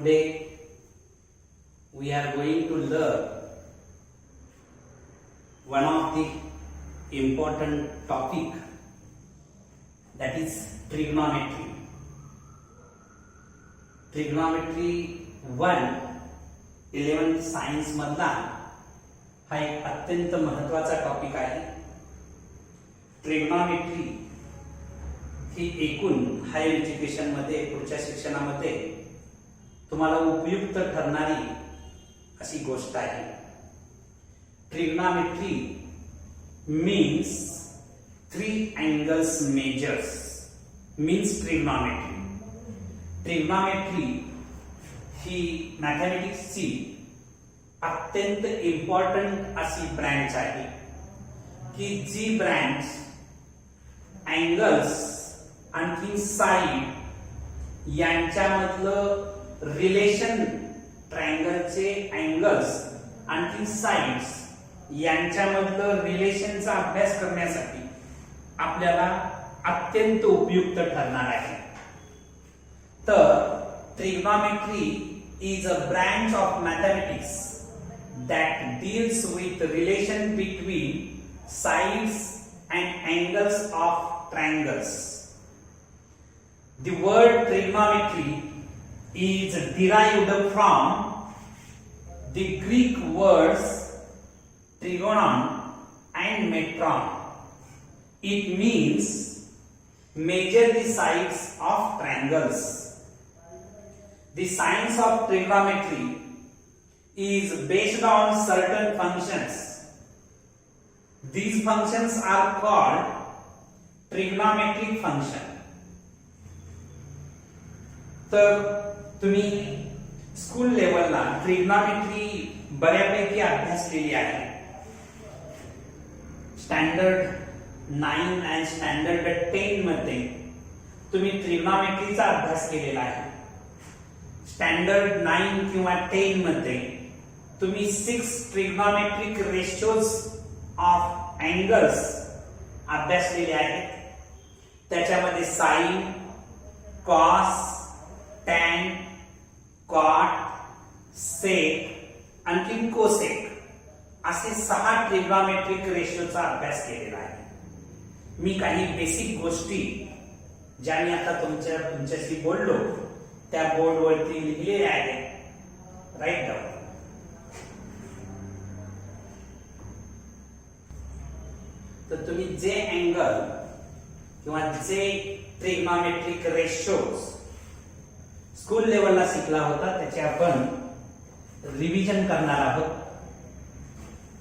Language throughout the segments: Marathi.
today we are going to learn one of the important topic, that is trigonometry. Trigonometry 1 11th science मधला हा एक अत्यंत महत्त्वाचा टॉपिक आहे. ट्रिग्नॉमेट्री ही एकूण हायर एज्युकेशन मध्ये पुढच्या शिक्षणामध्ये तुम्हाला उपयुक्त ठरणारी अशी गोष्ट आहे. Trigonometry means three angles measures means trigonometry. Trigonometry ही मॅथमॅटिक्सची अत्यंत इम्पॉर्टंट अशी ब्रँच आहे की जी ब्रँच अँगल्स आणखी साइड यांच्यामधलं रिलेशन, ट्रायंगलचे अँगल्स आणखी साइड्स यांच्यामधलं रिलेशनचा अभ्यास करण्यासाठी आपल्याला अत्यंत उपयुक्त ठरणार आहे. तर trigonometry is a branch of mathematics that deals with the relation between sides and angles of triangles. The word trigonometry is derived from the Greek words trigonon and metron. It means measure the sides of triangles. The science of trigonometry is based on certain functions. These functions are called trigonometric function. तर तुम्ही स्कूल लेवलला ट्रिग्नॉमेट्री बऱ्यापैकी अभ्यासलेली आहे. स्टँडर्ड 9 आणि स्टँडर्ड 10 मध्ये तुम्ही ट्रिग्नॉमेट्रीचा अभ्यास केलेला आहे. स्टँडर्ड 9 किंवा 10 मध्ये तुम्ही 6 ट्रिग्नॉमेट्रिक रेशियोज ऑफ अँगल्स अभ्यासलेले आहेत. त्याच्यामध्ये साइन, कॉस, टॅन, कॉट, सेक आणखी कोसेक असे 6 ट्रिग्नॉमेट्रिक रेशियोचा अभ्यास केलेला आहे. मी काही बेसिक गोष्टी ज्या मी आता तुमच्याशी बोललो त्या बोर्डवरती लिहिलेले आहे. Write down. तर तुम्ही जे अँगल किंवा जे ट्रिग्नॉमेट्रिक रेशियोज स्कूल लेवलला शिकला होता त्याचे आपण रिव्हिजन करणार आहोत.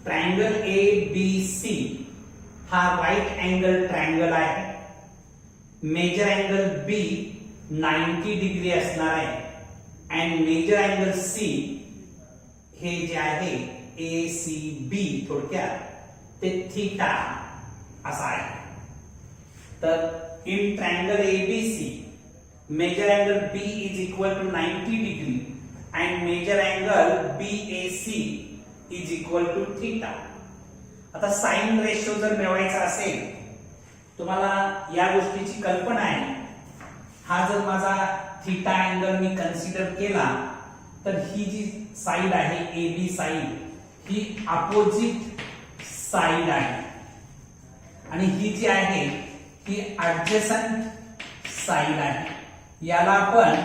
ट्रायंगल ABC हा राईट अँगल ट्रायंगल आहे. मेजर अँगल B 90 डिग्री असणार आहे आणि मेजर अँगल C हे जे आहे ACB थोडक्यात ते थीटा असा आहे. तर in triangle ABC measure angle B is equal to 90 degree and major angle BAC is equal to theta. आता साइन रेशो जर मिळवायचा असेल, तुम्हाला या गोष्टीची कल्पना आहे. हा जर माझा थीटा अँगल मी कन्सिडर केला तर ही जी साइड आहे AB साइड ही अपोजिट साइड आहे आणि ही जी आहे ही ऍडजसंट साइड आहे. याला आपण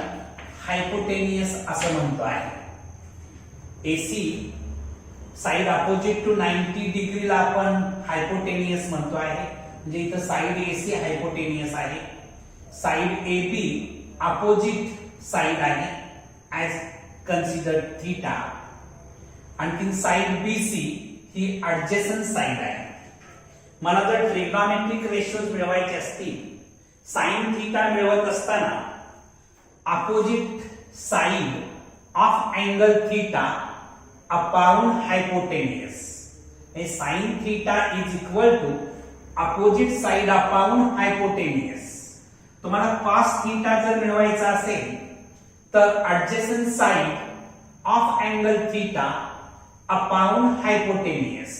हायपोटेनियस असं म्हणतो आहे. AC साइड अपोजिट टू 90 डिग्रीला आपण हायपोटेनियस म्हणतो आहे. म्हणजे इथं साइड AC हायपोटेनियस आहे. साइड AB अपोजिट साइड आहे ऍज कन्सिडर थीटा. आणखी साइड BC ही ऍडजसंट साइड आहे. मला जर ट्रिग्नॉमेट्रिक रेशियोज मिळवायचे असतील, साइन थीटा मिळवत असताना opposite side of angle theta upon hypotenuse, sine theta is equal to opposite side upon hypotenuse. तुम्हाला कॉस थीटा जर मिळवायचा असेल तर adjacent side of angle theta upon hypotenuse,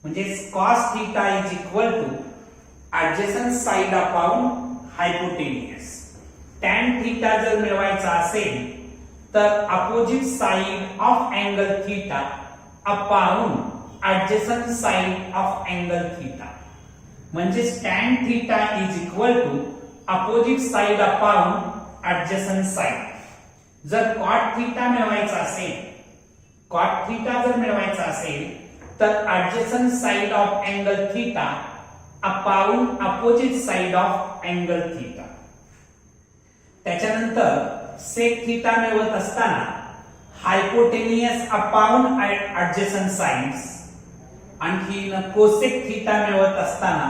म्हणजे cos theta is equal to adjacent side upon hypotenuse. Tan theta जर मिळवायचा असेल तर opposite side of angle theta upon adjacent side of angle theta, म्हणजे tan theta is equal to opposite side upon adjacent side. जर cot थीटा मिळवायचा असेल, cot थीटा जर मिळवायचा असेल तर adjacent side of angle theta upon opposite side of angle theta. त्याच्यानंतर sec थीटा मिळवत असताना हायपोटेनियस अपॉन ऍडजसंट साइड्स, आणखी कोसेक थीटा मिळवत असताना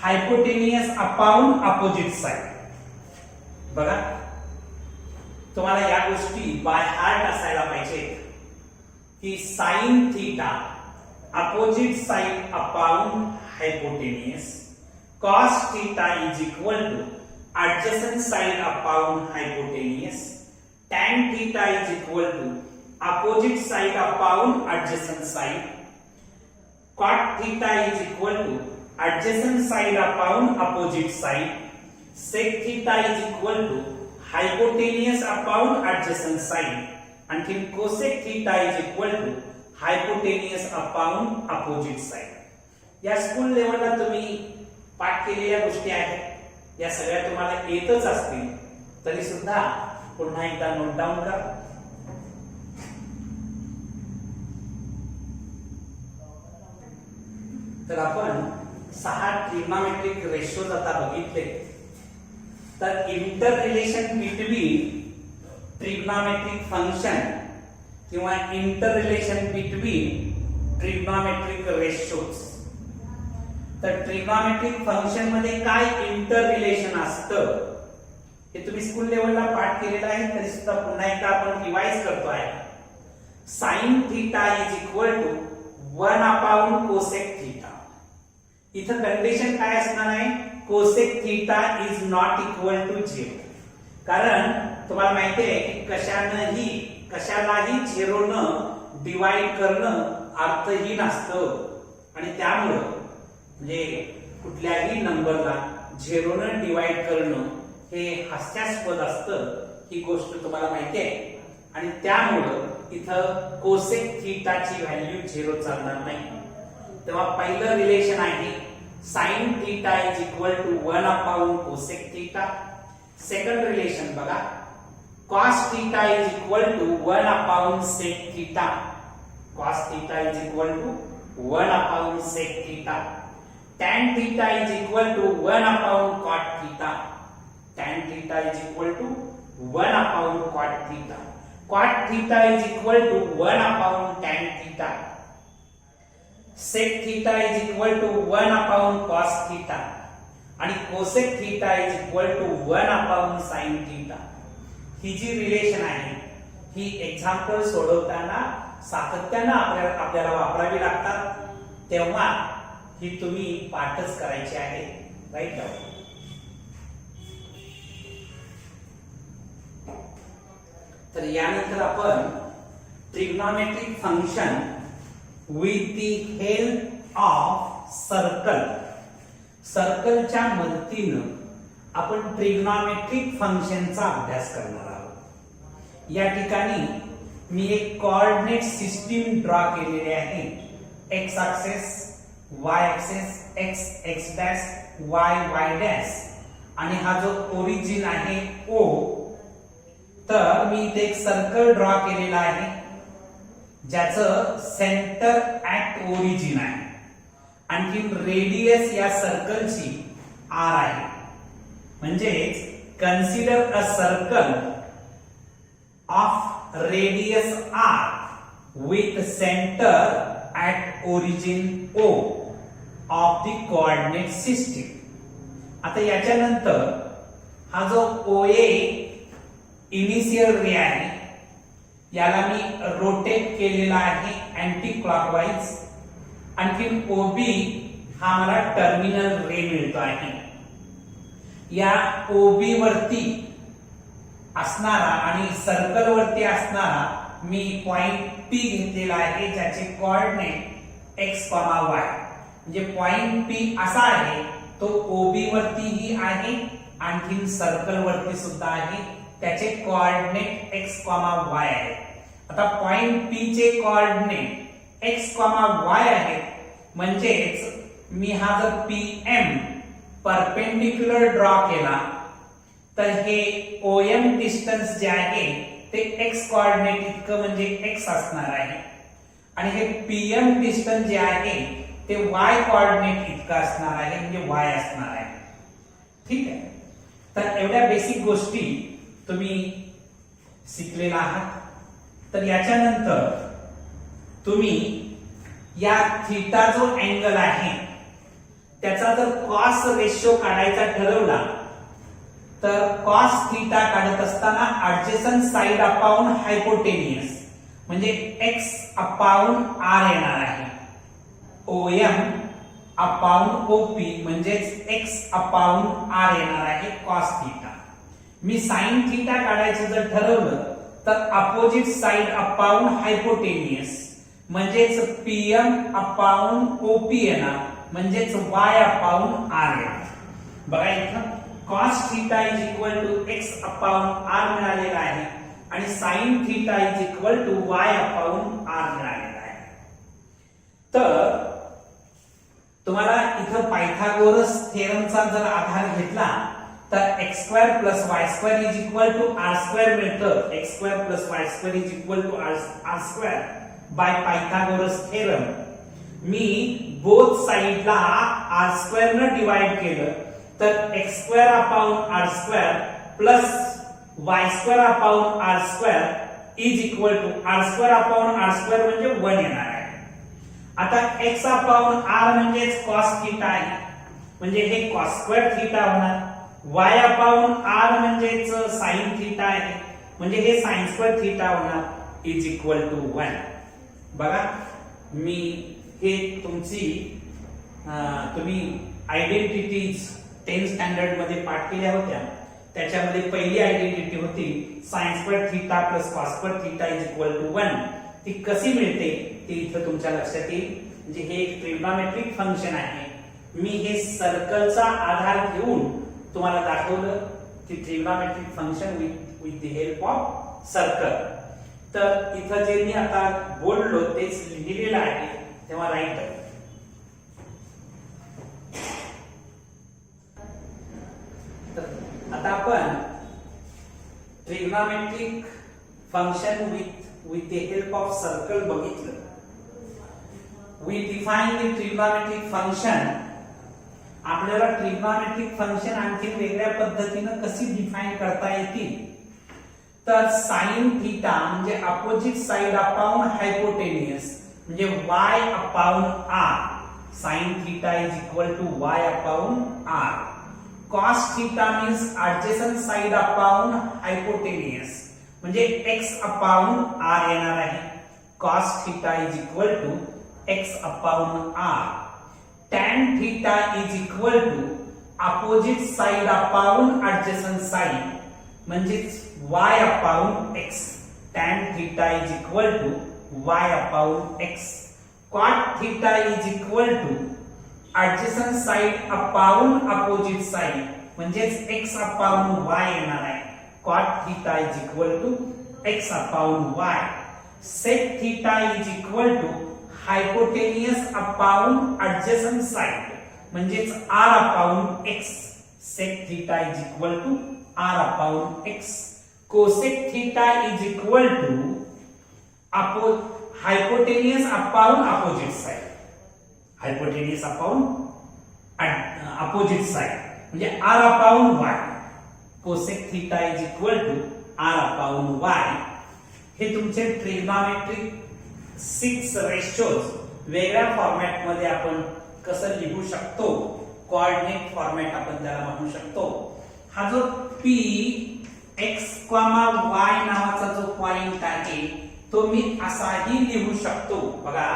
हायपोटेनियस अपॉन अपोजिट साइड. बघा, तुम्हाला या गोष्टी बाय हार्ट असायला पाहिजेत की sine theta opposite side upon hypotenuse, cos theta is equal to adjacent side upon hypotenuse, tan theta is equal to opposite side upon adjacent side, cot theta is equal to adjacent side upon opposite side, sec theta is equal to hypotenuse upon adjacent side, and cosec theta is equal to hypotenuse upon opposite side. या स्कूल लेवलला तुम्ही पाठ केलेल्या गोष्टी आहेत, या सगळ्या तुम्हाला येतच असतील, तरी सुद्धा पुन्हा एकदा नोट डाऊन करा. तर आपण 6 ट्रिग्नोमेट्रिक रेशोज आता बघितले. तर inter relation between trigonometric function किंवा inter relation between trigonometric ratios. तर ट्रिग्नोमेट्रिक फंक्शन मध्ये काय इंटर रिलेशन असतं हे तुम्ही स्कूल लेवलला पाठ केलेला आहे, तरी सुद्धा पुन्हा एकदा आपण रिवाइज करतो आहे. Sine theta is equal to 1 upon cosec theta. इथं कंडिशन काय असणार आहे, cosec theta is not equal to 0. कारण तुम्हाला माहिती आहे की कशालाही 0 न डिवाइड करणं अर्थहीन असतं, आणि त्यामुळं म्हणजे कुठल्याही नंबरला 0 न डिवाइड करणं हे हास्यास्पद असतं, ही गोष्ट तुम्हाला माहिती आहे. आणि त्यामुळं इथं कोसेक थीटाची व्हॅल्यू 0 चालणार नाही. तेव्हा पहिलं रिलेशन आहे sine theta is equal to 1 upon cosec theta. Second relation बघा, cos theta is equal to 1 upon sec theta. cos theta is equal to 1 upon sec theta. tan theta is equal to 1 upon cot theta. tan theta is equal to 1 upon cot theta. cot theta is equal to 1 upon tan theta. sec theta is equal to 1 upon cos theta. आणि cosec theta is equal to 1 upon sin theta. He G relation आहे ही एक्झाम्पल सोडवताना सातत्याने आपल्याला वापरावी लागतात, तेव्हा ही तुम्ही पाठच करायची आहे. राईट. तर यानंतर आपण trigonometric function with the help of circle, सर्कलच्या मदतीने आपण ट्रिग्नोमेट्रिक फंक्शनचा अभ्यास करणार आहोत. या ठिकाणी मी एक कोऑर्डिनेट सिस्टीम ड्रॉ केलेली आहे. X axis, y axis, x dash, y dash, आणि हा जो ओरिजिन आहे O. तर मी इथे एक सर्कल ड्रॉ केलेला आहे ज्याचं सेंटर ऍट ओरिजिन आहे, आणखी रेडियस या सर्कलची r आहे. म्हणजेच consider a circle of radius r with centre at origin O of the coordinate system. आता याच्यानंतर हा जो OA इनिशियल रे आहे याला मी रोटेट केलेला आहे अँटी क्लॉकवाईज. आणखी OB हा मला टर्मिनल रे मिळतो आहे. या OB वरती असणारा आणि सर्कल वरती असणारा मी पॉइंट P घेतलेला आहे ज्याचे कोऑर्डिनेट x, y. म्हणजे पॉइंट P असा आहे तो OB वरतीही आहे आणखी सर्कल वरती सुद्धा आहे. त्याचे कोऑर्डिनेट x, y आहेत. आता पॉइंट P चे कोऑर्डिनेट x, y आहेत, म्हणजेच मी हा जर PM परपेंडिक्युलर ड्रॉ केला तर हे OM डिस्टन्स जे आहे ते x कोऑर्डिनेट इतकं म्हणजे x असणार आहे आणि हे PM डिस्टन्स जे आहे ते y कोऑर्डिनेट इतकं असणार आहे म्हणजे y असणार आहे. ठीक आहे. तर एवढ्या बेसिक गोष्टी तुम्ही शिकलेला आहात. तर याच्यानंतर तुम्ही या थीटा जो अँगल आहे त्याचा जर कॉस रेशो काढायचा ठरवला तर कॉस थीटा काढत असताना ऍडजसंट साइड अपॉन हायपोटेनियस म्हणजे x अपॉन r येणार आहे. OM अपॉन OP म्हणजेच x अपॉन r येणार आहे कॉस थीटा. मी साइन थीटा काढायचं जर ठरवलं तर अपोजिट साइड अपॉन हायपोटेनियस म्हणजेच PM अपॉन OP येणार म्हणजेच y अपॉन r येणार. बघा इथं cos theta is equal to x upon r मिळालेला आहे आणि sin theta is equal to y upon r मिळालेला आहे. तर तुम्हाला इथं पायथागोरस थेरमचा जर आधार घेतला तर x² + y² is equal to r² मिळतं. x² + y² is equal to r² by Pythagoras theorem. मी बोथ साइडला r² ने डिवाइड केलं तर x² upon r² plus y² upon r² is equal to r² upon r² म्हणजे 1 येणार आहे. आता x अपॉन r म्हणजेच cos थीटा आहे म्हणजे हे cos² थीटा होणार. y अपॉन r म्हणजेच sin थीटा आहे म्हणजे हे sin² थीटा होणार इज इक्वल टू 1. बघा मी हे तुम्ही आयडेंटिटीज 10th स्टँडर्ड मध्ये पाठ केल्या होत्या. त्याच्यामध्ये पहिली आयडेंटिटी होती sin² theta plus cos² theta is equal to 1. ती कशी मिळते ते इथं तुमच्या लक्षात येईल. म्हणजे हे एक ट्रिग्नोमेट्रिक फंक्शन आहे. मी हे सर्कलचा आधार घेऊन तुम्हाला दाखवलं की trigonometric function with the help of circle. तर इथं जे मी आता बोललो तेच लिहिलेलं आहे तेव्हा राईट. आता आपण trigonometric function with the help of circle बघितलं. We define the trigonometric function. आपल्याला ट्रिग्नोमेट्रिक फंक्शन आणखी वेगळ्या पद्धतीने कशी डिफाइन करता येतील तर sin थीटा म्हणजे अपोजिट साइड अपॉन हायपोटेनियस म्हणजे y upon r. sin theta is equal to y upon r. cos theta means adjacent side upon hypotenuse म्हणजे x upon r येणार आहे. cos theta is equal to x upon r. tan theta is equal to opposite side upon adjacent side म्हणजेच y upon x. tan theta is equal to y upon x. cot theta is equal to adjacent side upon opposite side म्हणजेच x upon y येणार आहे. cot theta is equal to x upon y. sec theta is equal to hypotenuse upon adjacent side म्हणजेच r upon x. sec theta is equal to r upon x. cosec theta is equal to hypotenuse upon opposite side. Hypotenuse upon opposite side म्हणजे r upon y. Cosec theta is equal to r upon y. हे तुमचे ट्रिग्नोमेट्रिक 6 रेशोज वेगळ्या फॉर्मॅट मध्ये आपण कसं लिहू शकतो. कोऑर्डिनेट फॉर्मॅट आपण त्याला म्हणू शकतो. हा जो p x, y नावाचा जो पॉइंट आहे तो मी असाही लिहू शकतो. बघा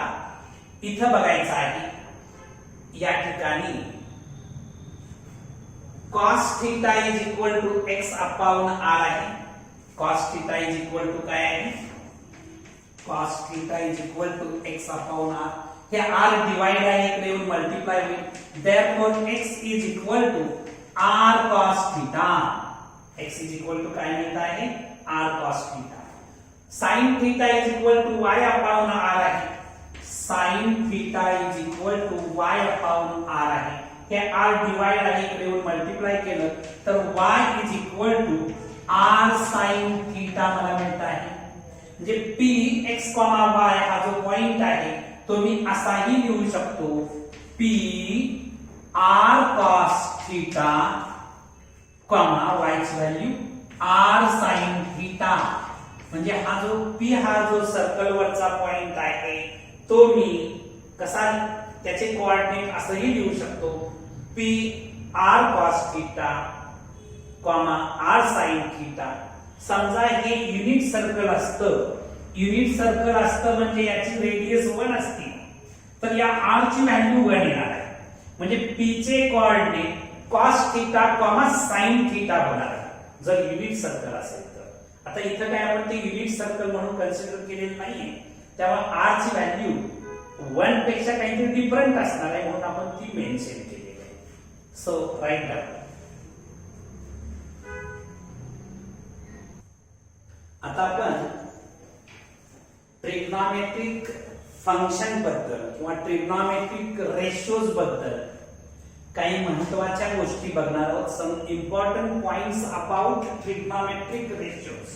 इथं बघायचं आहे या ठिकाणी cos theta is equal to x upon r आहे. cos theta is equal to काय आहे cos theta is equal to x upon r. हे r डिवाइड आहे इकडे येऊन मल्टिप्लाय होईल. Therefore x is equal to r cos theta. x is equal to काय मिळत आहे r cos theta. sin theta is equal to y upon r आहे. sin theta is equal to y upon r आहे. हे r डिवाइड आहे इकडे येऊन मल्टिप्लाय केलं तर y is equal to r sin theta मला मिळत आहे. म्हणजे p x, y हा जो पॉइंट आहे तो मी असाही लिहू शकतो p r cos theta y ची व्हॅल्यू r sin थीटा. म्हणजे हा जो p हा जो सर्कल वरचा पॉइंट आहे तो मी कसा त्याचे कोऑर्डिनेट असंही लिहू शकतो p r cos theta r sin theta. समजा हे युनिट सर्कल असतं, युनिट सर्कल असतं म्हणजे याची रेडियस 1 असते तर या r ची व्हॅल्यू 1 येणार आहे. म्हणजे p चे coordinate cos theta sin theta होणार आहे जर युनिट सर्कल असेल तर. आता इथं काय आपण ते युनिट सर्कल म्हणून कन्सिडर केलेलं नाहीये तेव्हा r ची व्हॅल्यू 1 पेक्षा काहीतरी डिफरंट असणार आहे म्हणून आपण ती मेन्शन केलेली आहे. So write down. आता आपण ट्रिग्नॉमेट्रिक फंक्शन बद्दल किंवा ट्रिग्नॉमेट्रिक रेशोज बद्दल काही महत्त्वाच्या गोष्टी बघणार आहोत. Some important points about trigonometric ratios.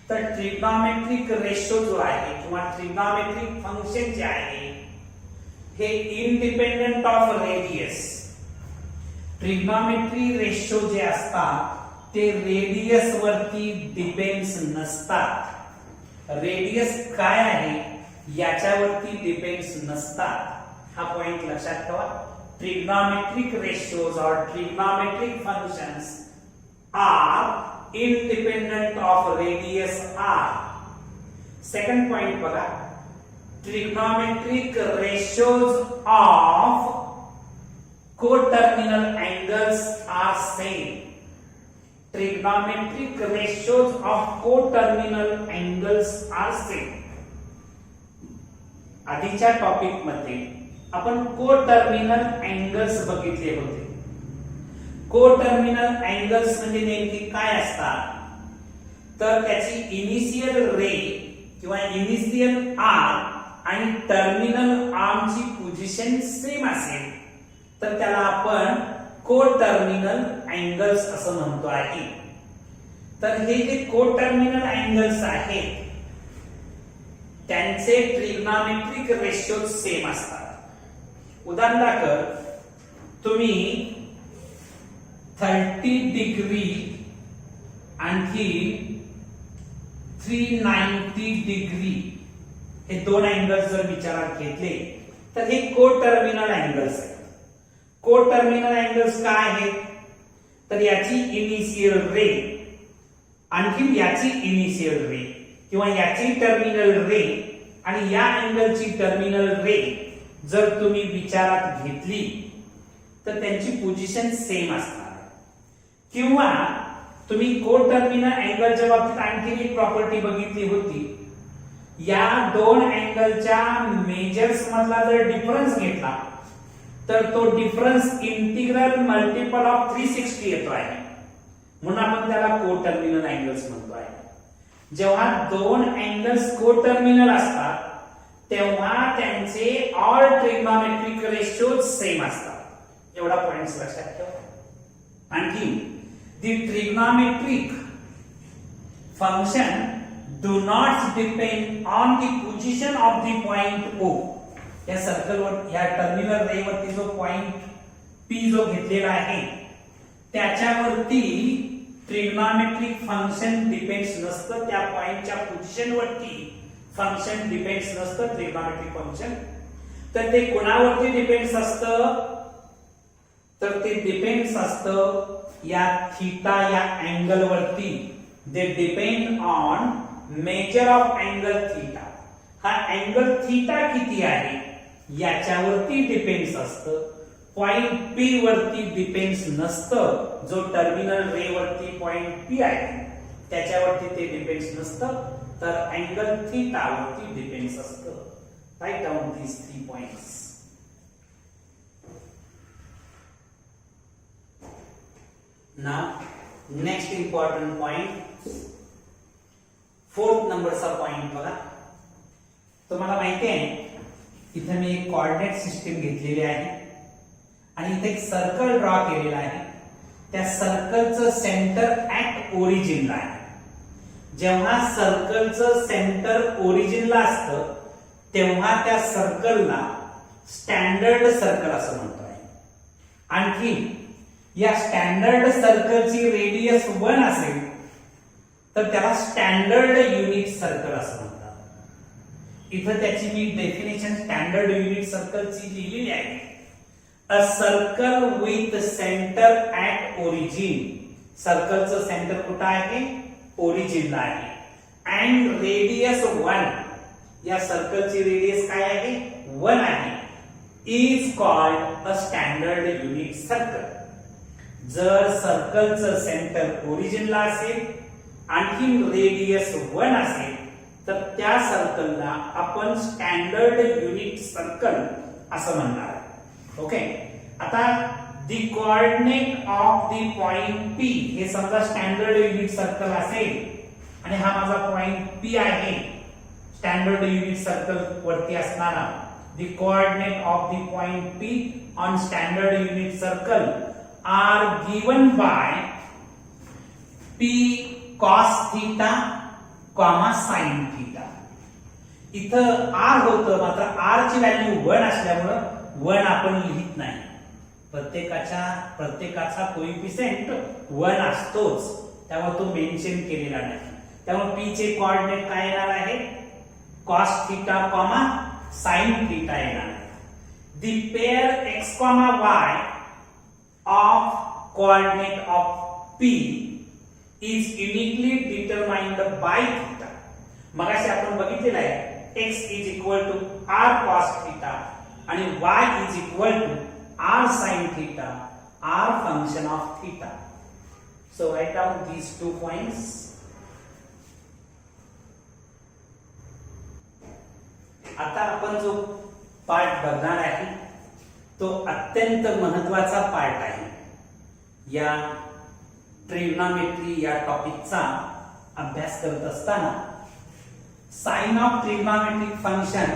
तर ट्रिग्नॉमेट्रिक रेशो जो आहे किंवा ट्रिग्नॉमेट्रिक फंक्शन जे आहे हे independent of radius. Trigonometry ratio जे असतात ते रेडियस वरती डिपेंड्स नसतात. रेडियस काय आहे याच्यावरती डिपेंड्स नसतात. हा पॉइंट लक्षात ठेवा. ट्रिग्नॉमेट्रिक रेशोज और trigonometric functions are independent of radius R. Second point बघा. Trigonometric ratios of coterminal angles are same. Trigonometric ratios of coterminal angles are same. आधीच्या टॉपिक मध्ये आपण कोटर्मिनल अँगल्स बघितले होते. कोटर्मिनल अँगल्स म्हणजे नेमकी काय असतात तर त्याची इनिशियल रे किंवा इनिशियल आर्म आणि टर्मिनल आर्मची पोझिशन सेम असेल तर त्याला आपण कोटर्मिनल अँगल्स असं म्हणतो आहे. तर हे जे कोटर्मिनल अँगल्स आहेत त्यांचे ट्रिग्नॉमेट्रिक रेशो सेम असतात. उदाहरणार्थ तुम्ही 30 डिग्री आणखी 390 डिग्री हे दोन अँगल्स जर विचारात घेतले तर हे कोटर्मिनल अँगल्स आहेत. कोटर्मिनल अँगल्स काय आहेत तर याची इनिशियल रे आणखी याची इनिशियल रे किंवा याची टर्मिनल रे आणि या अँगलची टर्मिनल रे जर तुम्ही विचारात घेतली तर त्यांची पोझिशन सेम असणार. किंवा तुम्ही कोटर्मिनल अँगलच्या बाबतीत आणखी एक प्रॉपर्टी बघितली होती. या दोन अँगलच्या मेजर्स मधला जर डिफरन्स घेतला तर तो डिफरन्स इंटिग्रल मल्टिपल ऑफ 360 येतो आहे म्हणून आपण त्याला कोटर्मिनल अँगल्स म्हणतो आहे. जेव्हा दोन अँगल्स कोटर्मिनल असतात तेव्हा त्यांचे ऑल ट्रिग्नॉमेट्रिक रेशोज सेम असतात. एवढा पॉइंट लक्षात ठेवा. आणखी the trigonometric function do not depend on the position of the point O. या सर्कल वर या टर्मिनल रे वरती जो पॉइंट P जो घेतलेला आहे त्याच्यावरती ट्रिग्नॉमेट्रिक फंक्शन डिपेंड्स नसतं. त्या पॉइंटच्या पोझिशन वरती फंक्शन डिपेंड्स नसतं ट्रिग्नॉमेट्रिक फंक्शन. तर ते कोणावरती डिपेंड्स असतं तर ते डिपेंड्स असतं या थीटा या अँगल वरती. They depend on measure of angle theta. हा अँगल थीटा किती आहे याच्यावरती डिपेंड्स असतं. पॉइंट P वरती डिपेंड्स नसतं. जो टर्मिनल रे वरती पॉइंट P आहे त्याच्यावरती ते डिपेंड्स नसतं तर अँगल थीटा वरती डिपेंड्स असतं. Write down these 3 points. Now next important point, fourth नंबरचा पॉइंट बघा. तुम्हाला माहिती आहे इथे मी एक कोऑर्डिनेट सिस्टीम घेतलेली आहे आणि इथे एक सर्कल ड्रॉ केलेला आहे. त्या सर्कलचं सेंटर ऍट ओरिजिनला आहे. जेव्हा सर्कलचं सेंटर ओरिजिनला असतं तेव्हा त्या सर्कलला स्टँडर्ड सर्कल असं म्हणतो आहे. आणखी या स्टँडर्ड सर्कलची रेडियस 1 असेल तर त्याला स्टँडर्ड युनिट सर्कल असं म्हणतात. इथं त्याची मी डेफिनेशन स्टँडर्ड युनिट सर्कलची लिहिलेली आहे. A circle with centre at origin. सर्कलचं सेंटर कुठं आहे? ओरिजिनला आहे. And radius 1. या सर्कलची रेडियस काय आहे? 1 आहे. Is called a standard unit circle. जर सर्कलचं सेंटर ओरिजिनला असेल आणखी रेडियस 1 असेल तर त्या सर्कलला आपण स्टँडर्ड युनिट सर्कल असं म्हणणार. ओके. आता the coordinate of the point P, हे समजा स्टँडर्ड युनिट सर्कल असेल आणि हा माझा पॉइंट पी आहे स्टँडर्ड युनिट सर्कल वरती असणारा. The coordinate of the point P on standard unit circle are given by P cos theta comma sine theta. इथं आर होतं मात्र आर ची व्हॅल्यू 1 असल्यामुळं 1 आपण लिहित नाही. प्रत्येकाचा कोइफिशिएंट 1 असतोच, त्यामुळे तो मेन्शन केलेला नाही. त्यामुळे पी चे कोऑर्डिनेट काय येणार आहे? Cos theta comma sine theta येणार आहे. The pair X comma Y of coordinate of P is uniquely determined by theta. मगाशी आपण बघितलेलं आहे x is equal to r cos theta आणि y is equal to r sin theta, r function of theta. So write down these 2 points. आता आपण जो पार्ट बघणार आहे तो अत्यंत महत्वाचा पार्ट आहे. या ट्रिग्नॉमेट्री या टॉपिकचा अभ्यास करत असताना sign of trigonometric function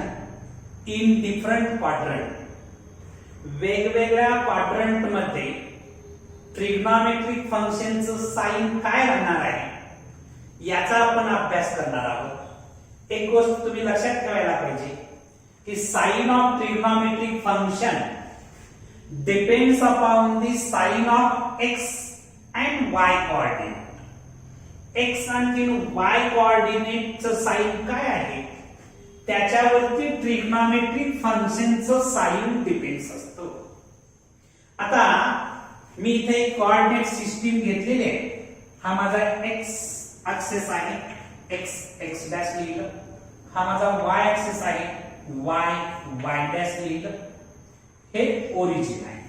in different quadrant. वेगवेगळ्या क्वाड्रंट मध्ये ट्रिग्नॉमेट्रिक फंक्शनचं साइन काय राहणार आहे याचा आपण अभ्यास करणार आहोत. एक गोष्ट तुम्ही लक्षात ठेवायला पाहिजे की sign of trigonometric function depends upon the sign of X and Y coordinate. X आणि वाय कोऑर्डिनेटचं साइन काय आहे त्याच्यावरती ट्रिग्नॉमेट्रिक फंक्शनचं साइन डिपेंड्स असतो. आता मी इथे एक कोऑर्डिनेट सिस्टीम घेतलेली आहे. हा माझा एक्स ऍक्सिस आहे, एक्स डॅश लिहिलं. हा माझा वाय ऍक्सिस आहे, वाय डॅश लिहिलं. हे ओरिजिन आहे.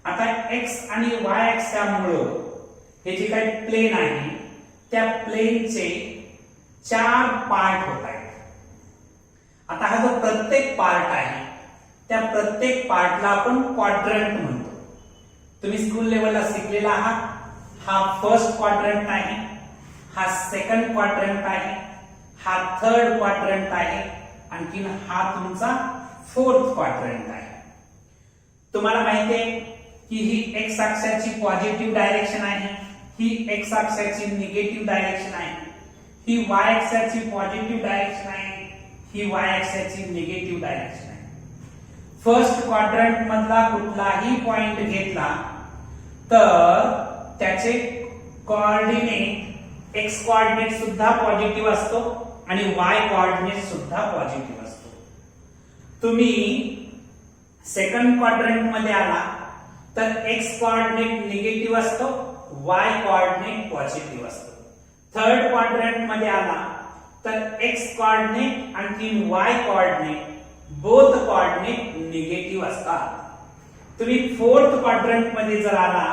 आता एक्स आणि वाय ऍक्सिसमुळे हे जे काही प्लेन आहे त्या प्लेनचे 4 पार्ट होत आहेत. आता हा जो प्रत्येक पार्ट आहे त्या प्रत्येक पार्टला आपण क्वाड्रंट म्हणतो. तुम्ही स्कूल लेवलला शिकलेला आहात. हा फर्स्ट क्वाड्रंट आहे, हा सेकंड क्वाड्रंट आहे, हा थर्ड क्वाड्रंट आहे, आणखी हा तुमचा फोर्थ क्वाड्रंट आहे. तुम्हाला माहिती आहे की ही एक्स अक्षाची पॉझिटिव्ह डायरेक्शन आहे, ही एक्स अक्षाची निगेटिव्ह डायरेक्शन आहे, ही वाय अक्षाची पॉझिटिव्ह डायरेक्शन आहे, ही वाय अक्षाची निगेटिव्ह डायरेक्शन आहे. फर्स्ट क्वाड्रंट मधला कुठलाही पॉइंट घेतला तर त्याचे कोऑर्डिनेट एक्स कोऑर्डिनेट सुद्धा पॉझिटिव्ह असतो आणि वाय कोऑर्डिनेट सुद्धा पॉझिटिव्ह असतो. तुम्ही सेकंड क्वाड्रंट मध्ये आला तर एक्स कोऑर्डिनेट निगेटिव्ह असतो, वाय कोऑर्डिनेट पॉझिटिव्ह असतो. थर्ड क्वाड्रंट मध्ये आला तर एक्स कोऑर्डिनेट आणि Y coordinate both coordinate negative असतात. तुम्ही फोर्थ क्वाड्रंट मध्ये जर आला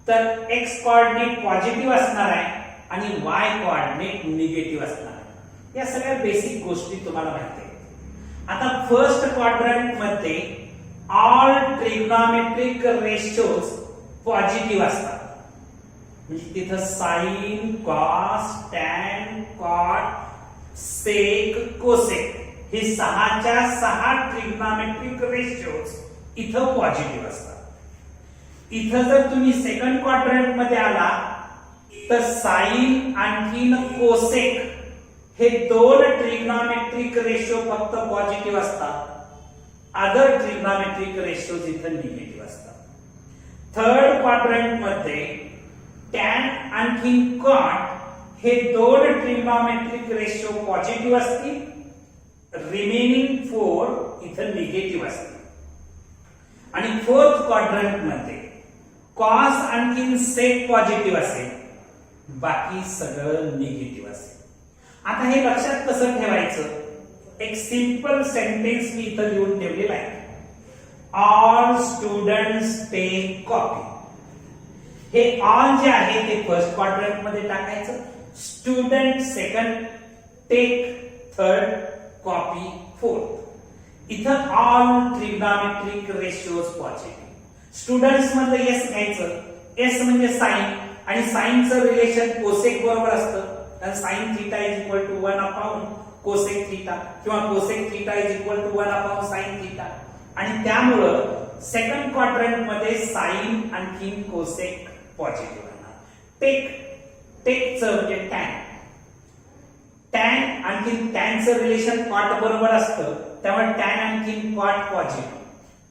तर एक्स कोऑर्डिनेट पॉझिटिव्ह असणार आहे आणि वाय कोऑर्डिनेट निगेटिव्ह असणार आहे. या सगळ्या बेसिक गोष्टी तुम्हाला माहिती आहेत. आता फर्स्ट क्वाड्रंट मध्ये ऑल ट्रिग्नॉमेट्रिक रेशोज पॉझिटिव्ह असतात. म्हणजे तिथं sine cos tan cot sec cosec हे 6च्या 6 ट्रिग्नॉमेट्रिक रेशोज इथं पॉझिटिव्ह असतात। इथं जर तुम्ही सेकंड क्वाड्रंट मध्ये आला तर साइन आणखीन कोसेक हे 2 ट्रिग्नॉमेट्रिक रेशो फक्त पॉझिटिव्ह असतात, अदर ट्रिग्नॉमेट्रिक रेशोज इथं निगेटिव्ह असतात। थर्ड क्वाड्रंट मध्ये टॅन आणखीन कॉट हे 2 ट्रिग्नॉमेट्रिक रेशो पॉझिटिव्ह असतील, रिमेनिंग 4 इथं निगेटिव्ह असतील। आणि फोर्थ क्वाड्रंट मध्ये कॉस आणखीन सेक पॉझिटिव्ह असेल, बाकी सगळं निगेटिव्ह असेल। आता हे लक्षात कसं ठेवायचं, एक सिंपल सेंटेन्स मी इथं लिहून ठेवलेला आहे, ऑल स्टुडंट्स टेक कॉपी। हे ऑल जे आहे ते फर्स्ट क्वाड्रंट मध्ये टाकायचं, student second, take third, copy fourth. इथं all trigonometric ratios positive. Students मध्ये एस घ्यायचं, एस म्हणजे साइन आणि साइनचं रिलेशन कोसेक बरोबर असतं, कारण sine theta is equal to 1 upon cosec theta किंवा cosec theta is equal to 1 upon sine theta. आणि त्यामुळं सेकंड क्वाड्रंट मध्ये साइन आणखीन कोसेक पॉझिटिव्ह राहणार। टेकचं म्हणजे टॅन, टॅन आणखीन टॅनचं रिलेशन कॉट बरोबर असतं, त्यामुळे टॅन आणखीन कॉट पॉझिटिव्ह।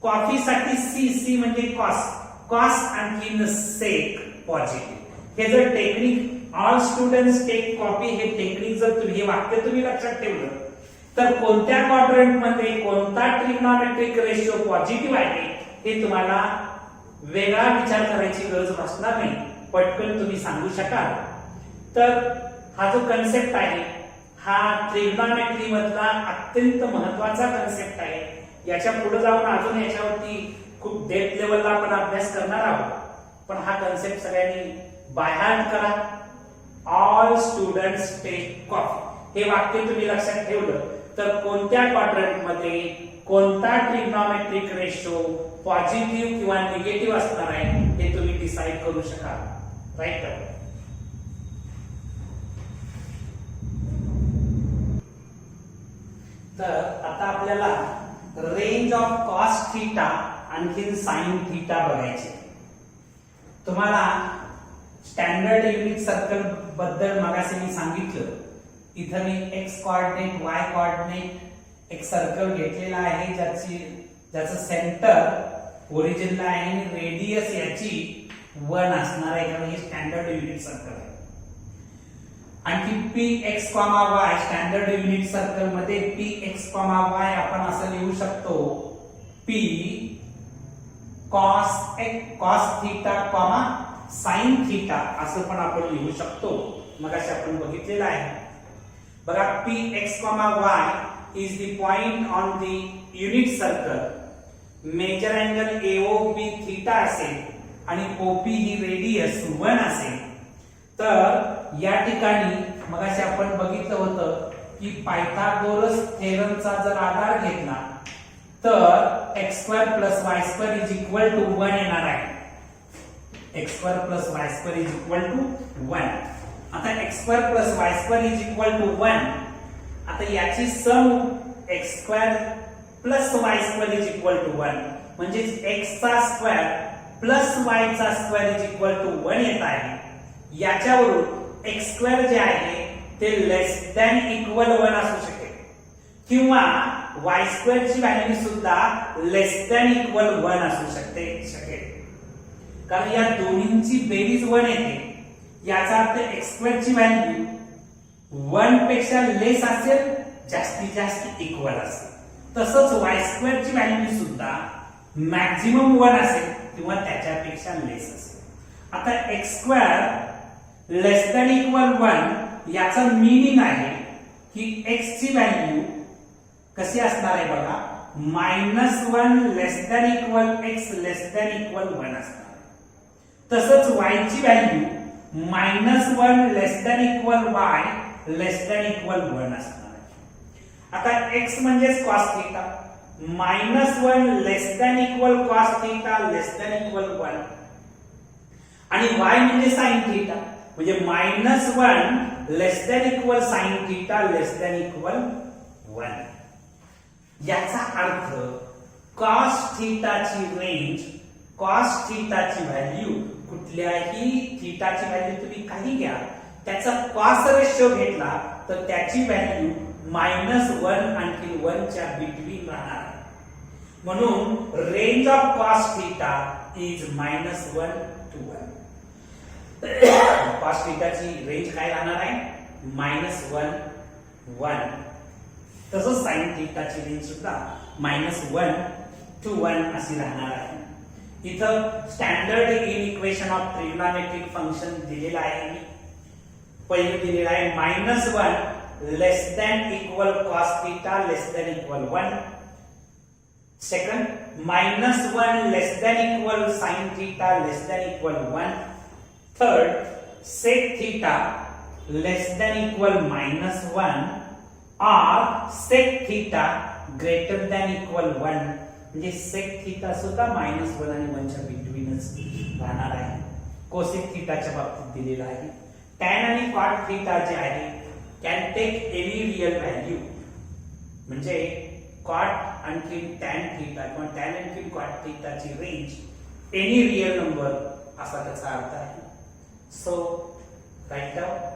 कॉफीसाठी सी म्हणजे कॉस, कॉस आणखीन सेक पॉझिटिव्ह। हे जर technique all students take copy हे टेक्निक जर तुम्ही हे वाक्य तुम्ही लक्षात ठेवलं तर कोणत्या क्वाड्रंट मध्ये कोणता ट्रिग्नॉमेट्रिक रेशिओ पॉझिटिव्ह आहे हे तुम्हाला वेगळा विचार करायची गरज भासणार नाही, पटकन तुम्ही सांगू शकाल। तर हा जो कन्सेप्ट आहे हा ट्रिग्नॉमेट्री मधला अत्यंत महत्वाचा कन्सेप्ट आहे। याच्या पुढे जाऊन अजून याच्यावरती खूप डेप्थ लेवलला आपण अभ्यास करणार आहोत, पण हा कन्सेप्ट सगळ्यांनी बाय हार्ट करा। ऑल स्टुडंट्स टेक कॉफी हे वाक्य तुम्ही लक्षात ठेवलं तर कोणत्या क्वाड्रंट मध्ये कोणता ट्रिग्नॉमेट्रिक रेशो पॉझिटिव्ह किंवा निगेटिव्ह असणार आहे हे तुम्ही डिसाइड करू शकाल, राईट? तर आता आपल्याला रेंज ऑफ कॉस थीटा आणखीन साइन थीटा बघायचे। तुम्हाला स्टँडर्ड युनिट सर्कल बद्दल मगाशी मी सांगितलं, इथं मी एक्स कोऑर्डिनेट वाय कोऑर्डिनेट एक सर्कल घेतलेला आहे ज्याचं सेंटर ओरिजिनला आहे आणि रेडियस याची 1 असणार आहे, कारण हे स्टँडर्ड युनिट सर्कल आहे। आणखी P X comma Y standard unit circle मध्ये पी एक्स कॉमा वाय आपण असं लिहू शकतो, P cos theta comma sine theta असं पण आपण लिहू शकतो, मग असे आपण बघितलेलं आहे। बघा P X comma Y is the point on the unit circle, measure angle AOB theta असेल आणि ओपी ही रेडियस 1 असेल। तर या ठिकाणी मगाशी आपण बघितलं होतं की पायथागोरस थेरमचा जर आधार घेतला तर x² + y² = 1 येणार आहे। x² + y² = 1। आता x² + y² = 1, आता याची सम x² + y² = 1 म्हणजे x चा स्क्वेअर प्लस y चा स्क्वेअर = 1 येत आहे। याच्यावरून x² जे आहे ते लेस दॅन इक्वल 1 असू शकेल किंवा y² ची व्हॅल्यू सुद्धा लेस दॅन इक्वल 1 असू शकेल, कारण या दोन्हींची बेरीज 1 येते। याचा अर्थ x² ची व्हॅल्यू 1 पेक्षा लेस असेल, जास्तीत जास्त इक्वल असेल। तसंच y² ची व्हॅल्यू सुद्धा मॅक्झिमम 1 असेल किंवा त्याच्यापेक्षा लेस असेल। आता x² लेस दॅन इक्वल 1 याचा मीनिंग आहे की x ची व्हॅल्यू कशी असणार आहे बघा, -1 लेस दॅन इक्वल x लेस दॅन इक्वल 1 असणार आहे। तसंच y ची value -1 less than equal y लेस दॅन इक्वल 1 असणार आहे। आता x म्हणजेच cos theta, -1 less than equal cos theta less than equal 1 आणि y म्हणजे साइन थिटा, म्हणजे -1 less than equal sine theta लेस दॅन इक्वल 1. याचा अर्थ cos थिटाची रेंज, cos थिटाची व्हॅल्यू, कुठल्याही थिटाची व्हॅल्यू तुम्ही काही घ्या, त्याचा cos रेशो घेतला तर त्याची व्हॅल्यू -1 आणखी 1 च्या बिटवीन राहणार आहे. म्हणून range of cos theta is -1 to 1. cos थीटाची रेंज काय राहणार आहे? -1 1. तसंच sin थीटाची रेंज सुद्धा -1 to 1 अशी राहणार आहे. इथं standard equation of trigonometric function दिलेलं आहे. पहिले दिलेलं आहे -1 less than equal cos theta less than equal 1. Second -1 less than equal sin theta less than equal 1. Third sec theta less than equal -1 or sec theta greater than equal 1. म्हणजे sec थीटा सुद्धा -1 आणि 1 च्या बिटवीनच राहणार आहे. cosec थीटाच्या बाबतीत दिलेला आहे. tan आणि cot थीटा जे आहे can take any real value, म्हणजे cot आणखी tan थीटा किंवा tan आणखी cot थीटाची रेंज एनी रियल नंबर असा त्याचा अर्थ आहे. So write down